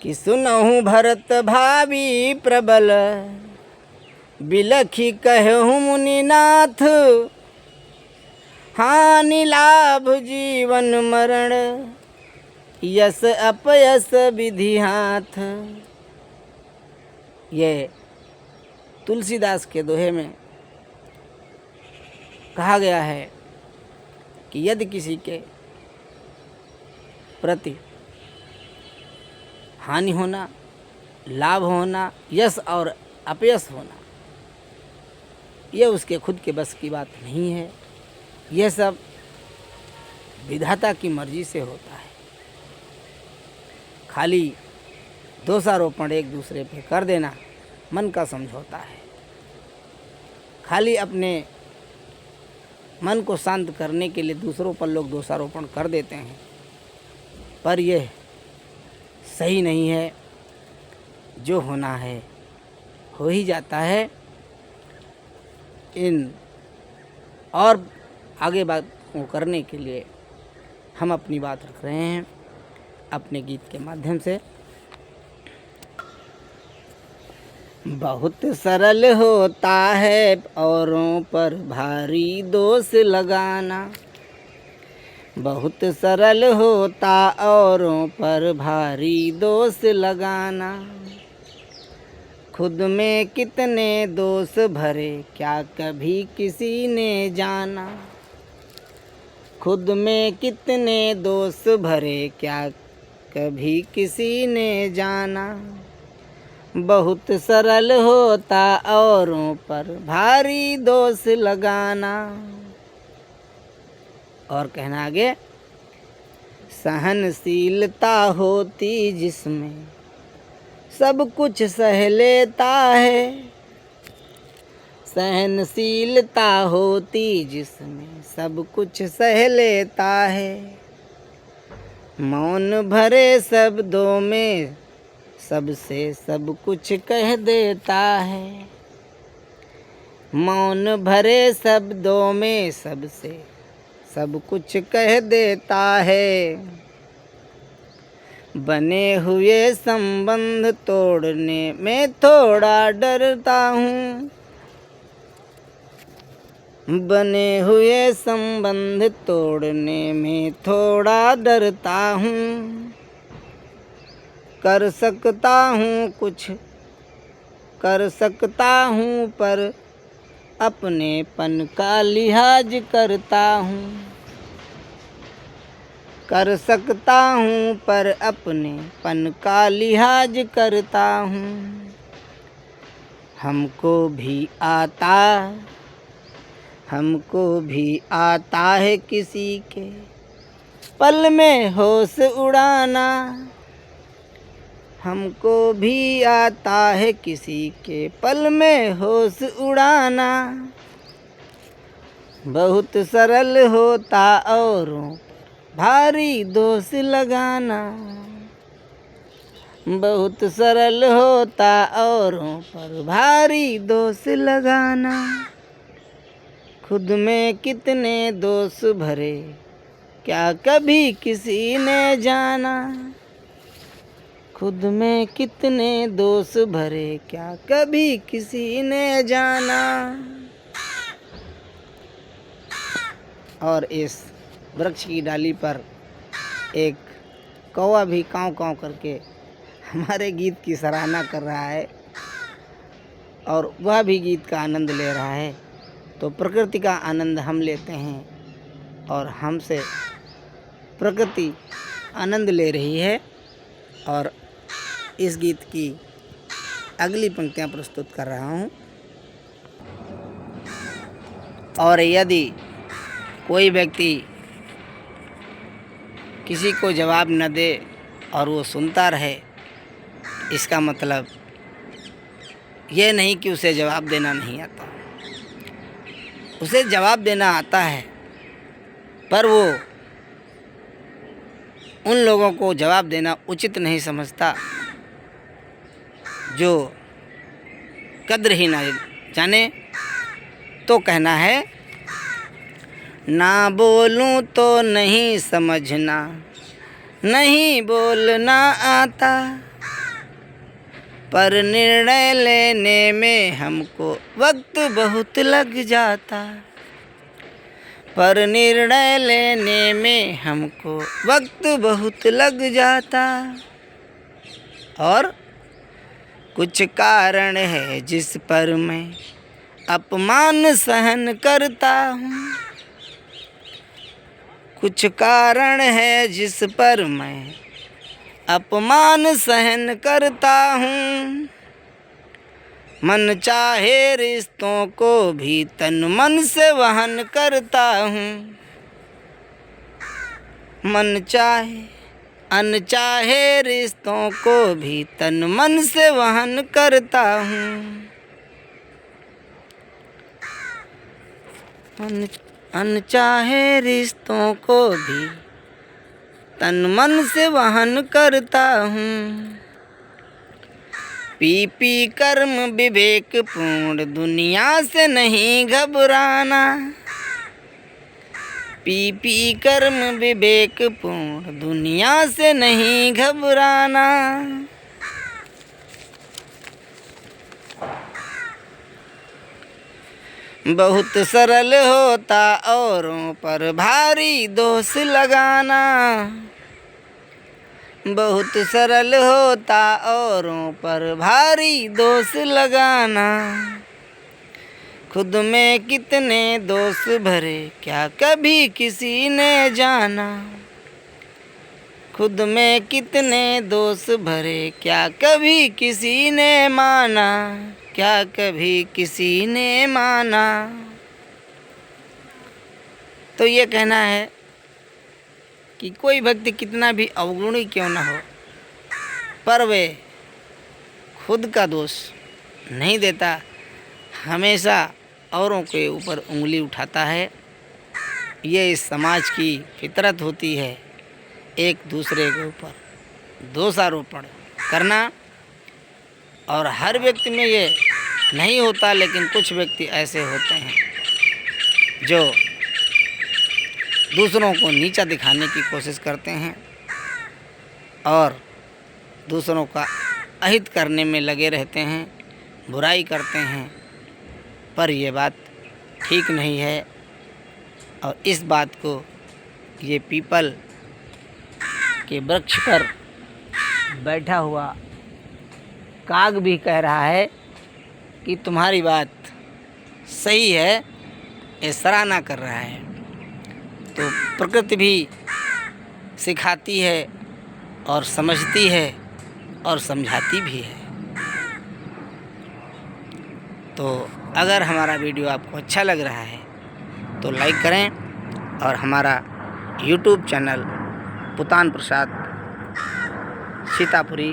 कि सुनहु भरत भावी प्रबल, बिलखी कहूँ मुनिनाथ, हानि लाभ जीवन मरण, यस अपयस विधि हाथ। ये तुलसीदास के दोहे में कहा गया है कि यदि किसी के प्रति हानि होना, लाभ होना, यश और अपयश होना, यह उसके खुद के बस की बात नहीं है। यह सब विधाता की मर्जी से होता है। खाली दोषारोपण एक दूसरे पे कर देना मन का समझौता है। खाली अपने मन को शांत करने के लिए दूसरों पर लोग दोषारोपण कर देते हैं, पर यह सही नहीं है। जो होना है हो ही जाता है। इन और आगे बात को करने के लिए हम अपनी बात रख रहे हैं अपने गीत के माध्यम से। बहुत सरल होता है औरों पर भारी दोष लगाना, बहुत सरल होता औरों पर भारी दोष लगाना। खुद में कितने दोष भरे क्या कभी किसी ने जाना, खुद में कितने दोष भरे क्या कभी किसी ने जाना। बहुत सरल होता औरों पर भारी दोष लगाना। और कहना आगे, सहनशीलता होती जिसमें सब कुछ सह लेता है, सहनशीलता होती जिसमें सब कुछ सह लेता है। मौन भरे शब्दों में सबसे सब कुछ कह देता है, मौन भरे शब्दों में सबसे सब कुछ कह देता है। बने हुए संबंध तोड़ने में थोड़ा डरता हूँ, बने हुए संबंध तोड़ने में थोड़ा डरता हूँ। कर सकता हूँ कुछ कर सकता हूँ पर अपनेपन का लिहाज करता हूँ, कर सकता हूँ पर अपनेपन का लिहाज करता हूँ। हमको भी आता है किसी के पल में होश उड़ाना, हमको भी आता है किसी के पल में होश उड़ाना। बहुत सरल होता औरों पर भारी दोष लगाना, बहुत सरल होता औरों पर भारी दोष लगाना। खुद में कितने दोष भरे क्या कभी किसी ने जाना, खुद में कितने दोष भरे क्या कभी किसी ने जाना। और इस वृक्ष की डाली पर एक कौवा भी काँव काँव करके हमारे गीत की सराहना कर रहा है और वह भी गीत का आनंद ले रहा है। तो प्रकृति का आनंद हम लेते हैं और हमसे प्रकृति आनंद ले रही है। और इस गीत की अगली पंक्तियाँ प्रस्तुत कर रहा हूँ। और यदि कोई व्यक्ति किसी को जवाब न दे और वो सुनता रहे, इसका मतलब ये नहीं कि उसे जवाब देना नहीं आता। उसे जवाब देना आता है, पर वो उन लोगों को जवाब देना उचित नहीं समझता जो कद्र ही ना जाने। तो कहना है, ना बोलूं तो नहीं समझना, नहीं बोलना आता, पर निर्णय लेने में हमको वक्त बहुत लग जाता, पर निर्णय लेने में हमको वक्त बहुत लग जाता। और कुछ कारण है जिस पर मैं अपमान सहन करता हूँ, कुछ कारण है जिस पर मैं अपमान सहन करता हूँ। मन चाहे रिश्तों को भी तन मन से वहन करता हूँ, मन चाहे अनचाहे रिश्तों को भी तन मन से वहन करता हूँ। अनचाहे रिश्तों को भी तन मन से वहन करता हूँ। पी पी कर्म विवेक पूर्ण दुनिया से नहीं घबराना, पी पी कर्म विवेक पूर्ण दुनिया से नहीं घबराना। बहुत सरल होता औरों पर भारी दोष लगाना, बहुत सरल होता औरों पर भारी दोष लगाना। खुद में कितने दोष भरे क्या कभी किसी ने जाना, खुद में कितने दोष भरे क्या कभी किसी ने माना, क्या कभी किसी ने माना। तो ये कहना है कि कोई व्यक्ति कितना भी अवगुणी क्यों न हो, पर वे खुद का दोष नहीं देता, हमेशा औरों के ऊपर उंगली उठाता है। ये इस समाज की फितरत होती है, एक दूसरे के ऊपर दोषारोपण करना। और हर व्यक्ति में ये नहीं होता, लेकिन कुछ व्यक्ति ऐसे होते हैं जो दूसरों को नीचा दिखाने की कोशिश करते हैं और दूसरों का अहित करने में लगे रहते हैं, बुराई करते हैं। पर यह बात ठीक नहीं है और इस बात को ये पीपल के वृक्ष पर बैठा हुआ काग भी कह रहा है कि तुम्हारी बात सही है, ये सराहना कर रहा है। तो प्रकृति भी सिखाती है और समझती है और समझाती भी है। तो अगर हमारा वीडियो आपको अच्छा लग रहा है तो लाइक करें और हमारा YouTube चैनल पुतान प्रसाद सीतापुरी,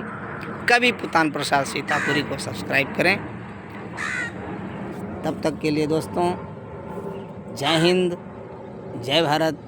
कवि पुतान प्रसाद सीतापुरी को सब्सक्राइब करें। तब तक के लिए दोस्तों, जय हिंद, जय भारत।